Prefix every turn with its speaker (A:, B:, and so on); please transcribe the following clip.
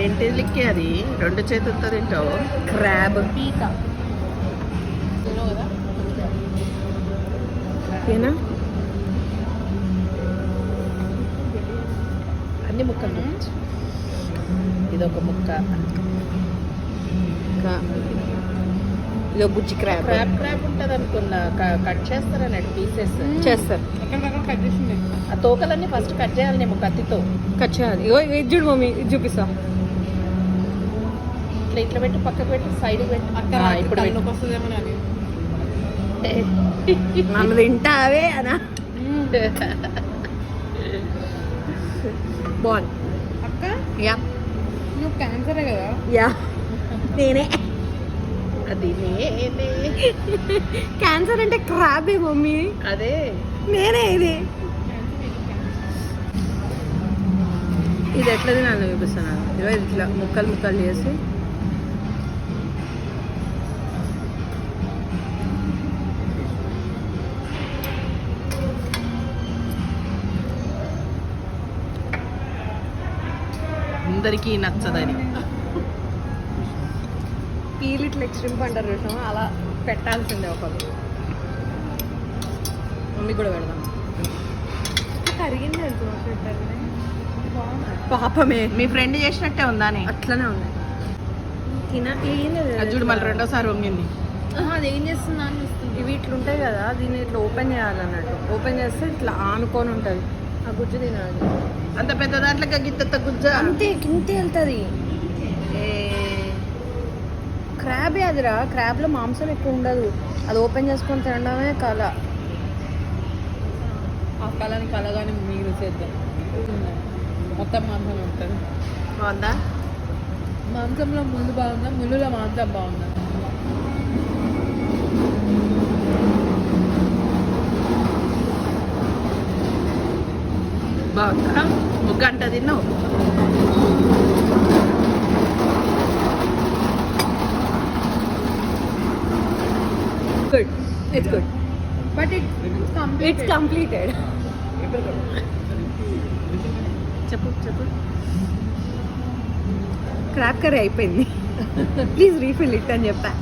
A: ఏంటి లిక్కి అది 2 చేతులతో తింటావు?
B: క్రాబ్
C: పీత కదా
B: ఏనా
A: అన్ని ముక్కలు ఇదొక ముక్క.
B: ఇదో బుజ్జి క్రాబ్.
A: క్రాబ్ ఉంటుంది అనుకున్నా. కట్ చేస్తారని పీసెస్
B: చేస్తారు.
C: ఎక్కడికక్కడ కట్ చేసిండే.
A: ఆ తోకలన్నీ ఫస్ట్ కట్ చేయాలి కత్తితో.
B: కట్ చేయాలి. ఇగో ఇది చూడు మమ్మీ, ఇది చూపిస్తా.
A: ఇట్లా పెట్టి పక్కకు పెట్టి సైడ్ పెట్టి ఇప్పుడు
C: ఇప్పుడు వస్తుందేమో అని
B: నన్ను తింటావే అనా. బాగుంది.
C: అక్క
B: యా
C: నువ్వు క్యాన్సరే కదా.
B: యా నేనే.
A: అది
B: క్యాన్సర్ అంటే క్రాబే మమ్మీ.
A: అదే
B: నేనే ఇది. ఇది ఎట్లా తినాలి చూపిస్తున్నాను. ఇదో ఇట్లా ముక్కలు ముక్కలు చేసి
A: అందరికీ నచ్చదని.
B: పీల్ ఇట్లా ఎక్స్ట్రీమ్ అంటారు చూసాము, అలా పెట్టాల్సిందే ఒకరు. మమ్మీ కూడా పెడదాం.
C: కరిగింది
B: పాపమే
A: మీ ఫ్రెండ్ చేసినట్టే ఉందాని.
B: అట్లనే ఉంది.
A: అది చూడు మళ్ళీ రెండోసారి వంగింది.
C: అది ఏం చేస్తుందా అని వస్తుంది.
B: ఇవి ఇట్లా ఉంటాయి కదా, దీన్ని ఇట్లా ఓపెన్ చేయాలన్నట్టు. ఓపెన్ చేస్తే ఇట్లా ఆనుకొని ఉంటుంది. ఆ గుజ్జు తినాలి.
A: అంత పెద్ద దాంట్లో గిత్త గుజ్జ
B: అంతే ఇంతే వెళ్తుంది. క్రాబే అదిరా. క్రాబ్లో మాంసం ఎక్కువ ఉండదు. అది ఓపెన్ చేసుకొని తినడమే కళ.
C: ఆ కళని కలగానే మీరు చేద్దాం. మొత్తం మాంసం ఉంటుంది.
A: బాగుందా?
C: మాంసంలో ముళ్ళు బాగుందా, ముళ్ళులో మాంసం బాగుందా?
A: బాగుందా? ఒక గంట తిన్నావు.
B: Good. It's good.
C: But
B: it's completed.
A: చెప్పు చెప్పు.
B: క్రాబ్ కర్రీ అయిపోయింది. ప్లీజ్ రీఫిల్ ఇట్ అని చెప్పా.